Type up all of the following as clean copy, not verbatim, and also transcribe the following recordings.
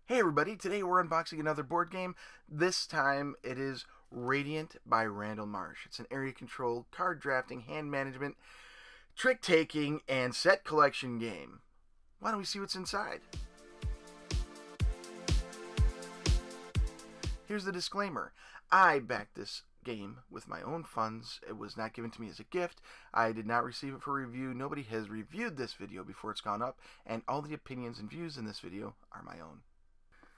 Hey everybody, today we're unboxing another board game. This time it is Radiant by Randal Marsh. It's an area control, card drafting, hand management, trick taking, and set collection game. Why don't we see what's inside? Here's the disclaimer. I backed this game with my own funds. It was not given to me as a gift. I did not receive it for review. Nobody has reviewed this video before it's gone up, and all the opinions and views in this video are my own.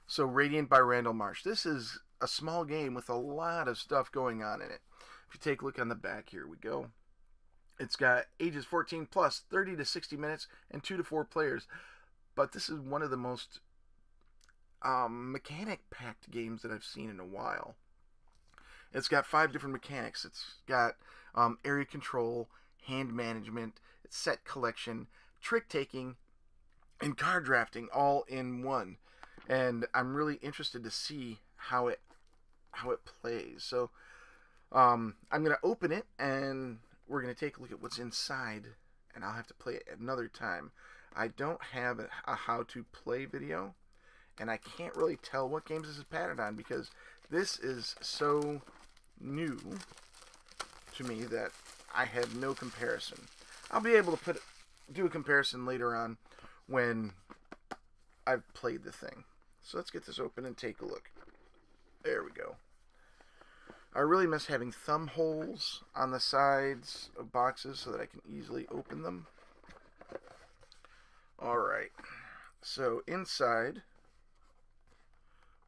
So Radiant by Randal Marsh. This is a small game with a lot of stuff going on in it. If you take a look on the back, here we go. It's got ages 14 plus, 30 to 60 minutes, and 2 to 4 players. But this is one of the most mechanic-packed games that I've seen in a while. It's got 5 different mechanics. It's got area control, hand management, set collection, trick taking, and card drafting all in one. And I'm really interested to see how it plays. So I'm going to open it, and we're going to take a look at what's inside, and I'll have to play it another time. I don't have a how-to-play video, and I can't really tell what games this is patterned on because this is so new to me that I have no comparison. I'll be able to do a comparison later on when I've played the thing. So let's get this open and take a look. There we go. I really miss having thumb holes on the sides of boxes so that I can easily open them. Alright, so inside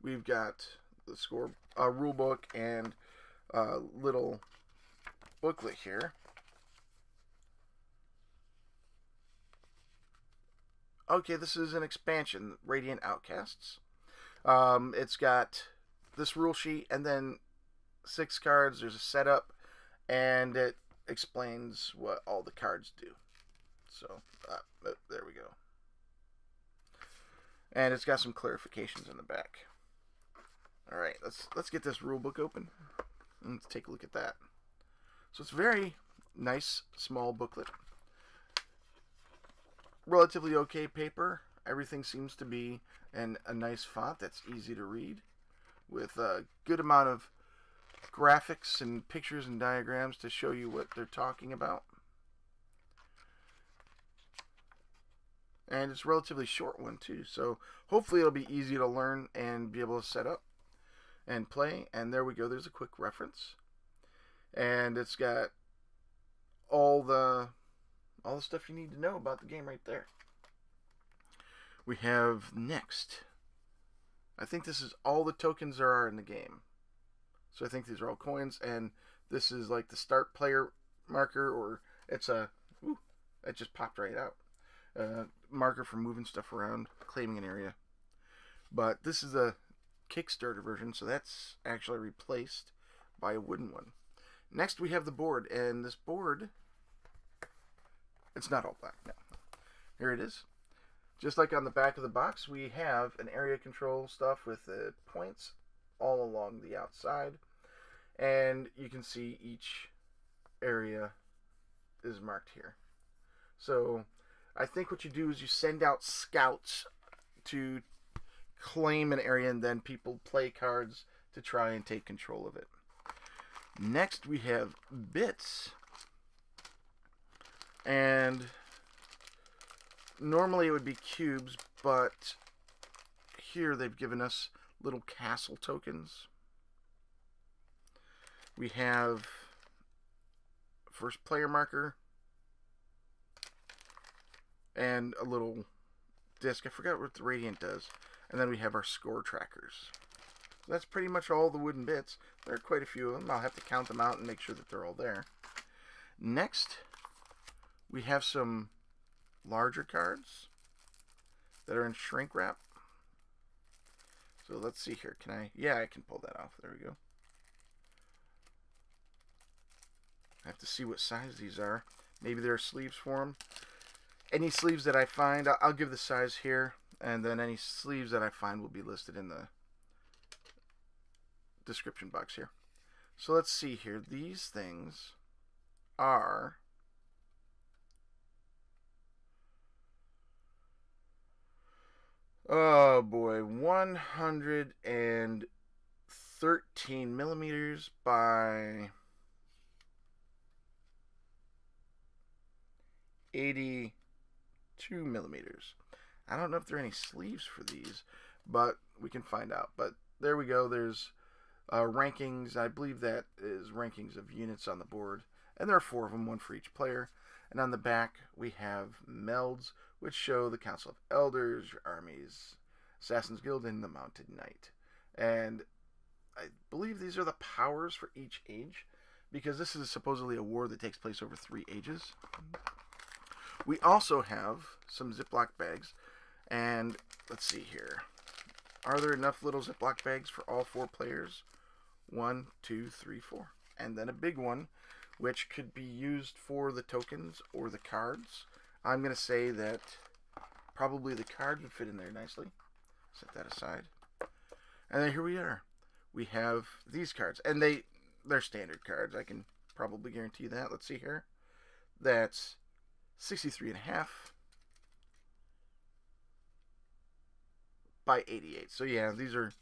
we've got the score rule book and a little booklet here. Okay, this is an expansion, Radiant Outcasts. It's got this rule sheet and then 6 cards. There's a setup, and it explains what all the cards do. So, there we go. And it's got some clarifications in the back. All right, let's get this rule book open and let's take a look at that. So it's a very nice small booklet. Relatively okay paper. Everything seems to be in a nice font that's easy to read with a good amount of graphics and pictures and diagrams to show you what they're talking about. And it's a relatively short one too, so hopefully it'll be easy to learn and be able to set up and play. And there we go, there's a quick reference. And it's got all the stuff you need to know about the game right there. We have next. I think this is all the tokens there are in the game. So I think these are all coins, and this is like the start player marker, or it's a, ooh, that just popped right out. Marker for moving stuff around, claiming an area. But this is a Kickstarter version, so that's actually replaced by a wooden one. Next we have the board, and this board, it's not all black, no. Here it is. Just like on the back of the box, we have an area control stuff with the points all along the outside. And you can see each area is marked here. So I think what you do is you send out scouts to claim an area, and then people play cards to try and take control of it. Next we have bits. And normally it would be cubes, but here they've given us little castle tokens. We have first player marker and a little disc. I forgot what the Radiant does. And then we have our score trackers. So that's pretty much all the wooden bits. There are quite a few of them. I'll have to count them out and make sure that they're all there. Next, we have some larger cards that are in shrink wrap. So let's see here. Can I? Yeah, I can pull that off. There we go. I have to see what size these are. Maybe there are sleeves for them. Any sleeves that I find, I'll give the size here, and then any sleeves that I find will be listed in the description box here. So let's see here. These things are Oh boy, 113 millimeters by 82 millimeters. I don't know if there are any sleeves for these, but we can find out. But there we go. There's rankings. I believe that is rankings of units on the board. And there are 4 of them, 1 for each player. And on the back, we have melds, which show the Council of Elders, your armies, Assassin's Guild, and the Mounted Knight. And I believe these are the powers for each age, because this is supposedly a war that takes place over 3 ages. We also have some Ziploc bags, and let's see here. Are there enough little Ziploc bags for all 4 players? 1, 2, 3, 4. And then a big one, which could be used for the tokens or the cards. I'm going to say that probably the card would fit in there nicely. Set that aside. And then here we are. We have these cards. And they're standard cards. I can probably guarantee that. Let's see here. That's 63.5 by 88. So yeah, these are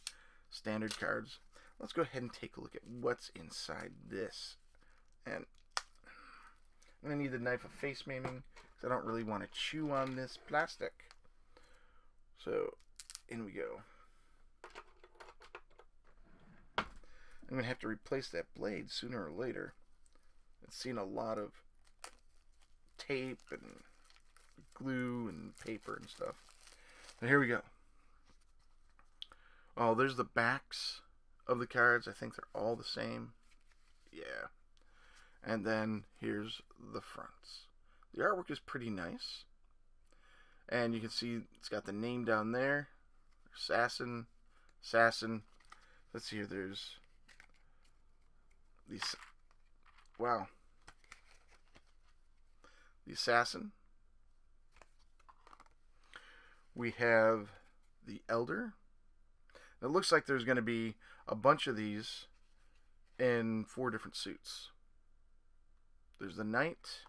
standard cards. Let's go ahead and take a look at what's inside this. And I'm going to need the knife of face maiming, because I don't really want to chew on this plastic. So, in we go. I'm going to have to replace that blade sooner or later. It's seen a lot of tape and glue and paper and stuff. So here we go. Oh, there's the backs of the cards. I think they're all the same. Yeah. And then here's the fronts. The artwork is pretty nice. And you can see it's got the name down there. Assassin. Let's see here. There's these. Wow. The assassin. We have the elder. It looks like there's going to be a bunch of these in 4 different suits. There's the knight,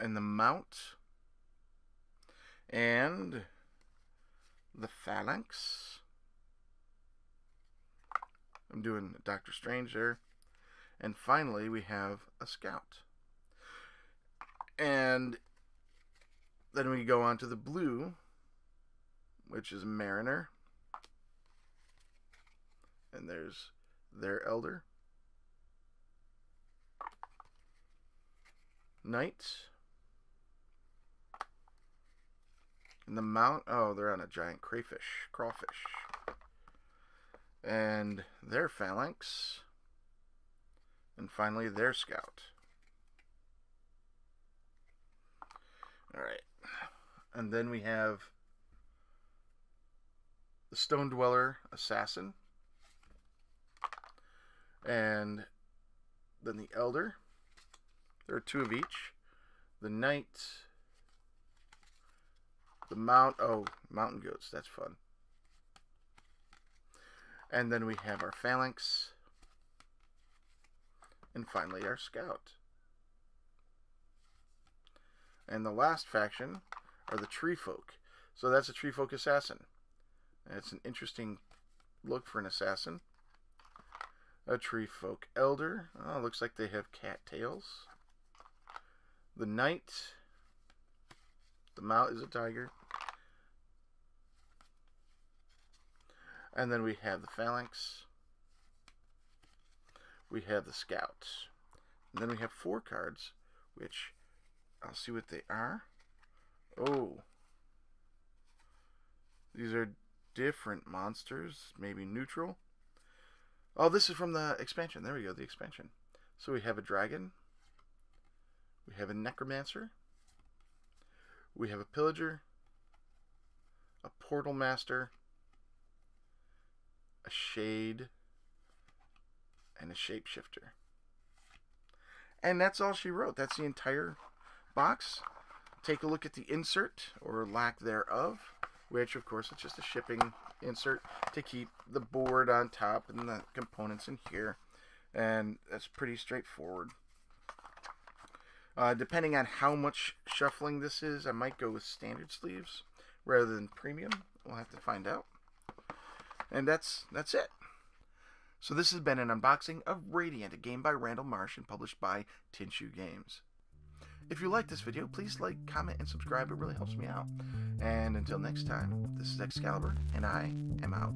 and the mount, and the phalanx. I'm doing Doctor Strange there. And finally, we have a scout. And then we go on to the blue, which is mariner. And there's their elder. Knight. And the mount, oh, they're on a giant crawfish. And their phalanx. And finally, their scout. Alright. And then we have the Stone Dweller Assassin. And then the Elder. There are 2 of each. The Knight. The Mount. Oh, Mountain Goats. That's fun. And then we have our Phalanx. And finally our Scout. And the last faction are the Tree Folk. So that's a Tree Folk Assassin. And it's an interesting look for an assassin. A Tree Folk Elder. Oh, looks like they have cat tails. The Knight. The Mount is a tiger. And then we have the Phalanx. We have the Scout. And then we have 4 cards, which I'll see what they are. Oh. These are different monsters, maybe neutral. Oh, this is from the expansion. There we go, the expansion. So we have a dragon. We have a necromancer. We have a pillager. A portal master. A shade. And a shapeshifter. And that's all she wrote. That's the entire box. Take a look at the insert, or lack thereof, which of course it's just a shipping insert to keep the board on top and the components in here. And that's pretty straightforward. Depending on how much shuffling this is, I might go with standard sleeves rather than premium. We'll have to find out. And that's it. So this has been an unboxing of Radiant, a game by Randal Marsh and published by Mayday Games. If you like this video, please like, comment, and subscribe. It really helps me out. And until next time, this is Excalibur, and I am out.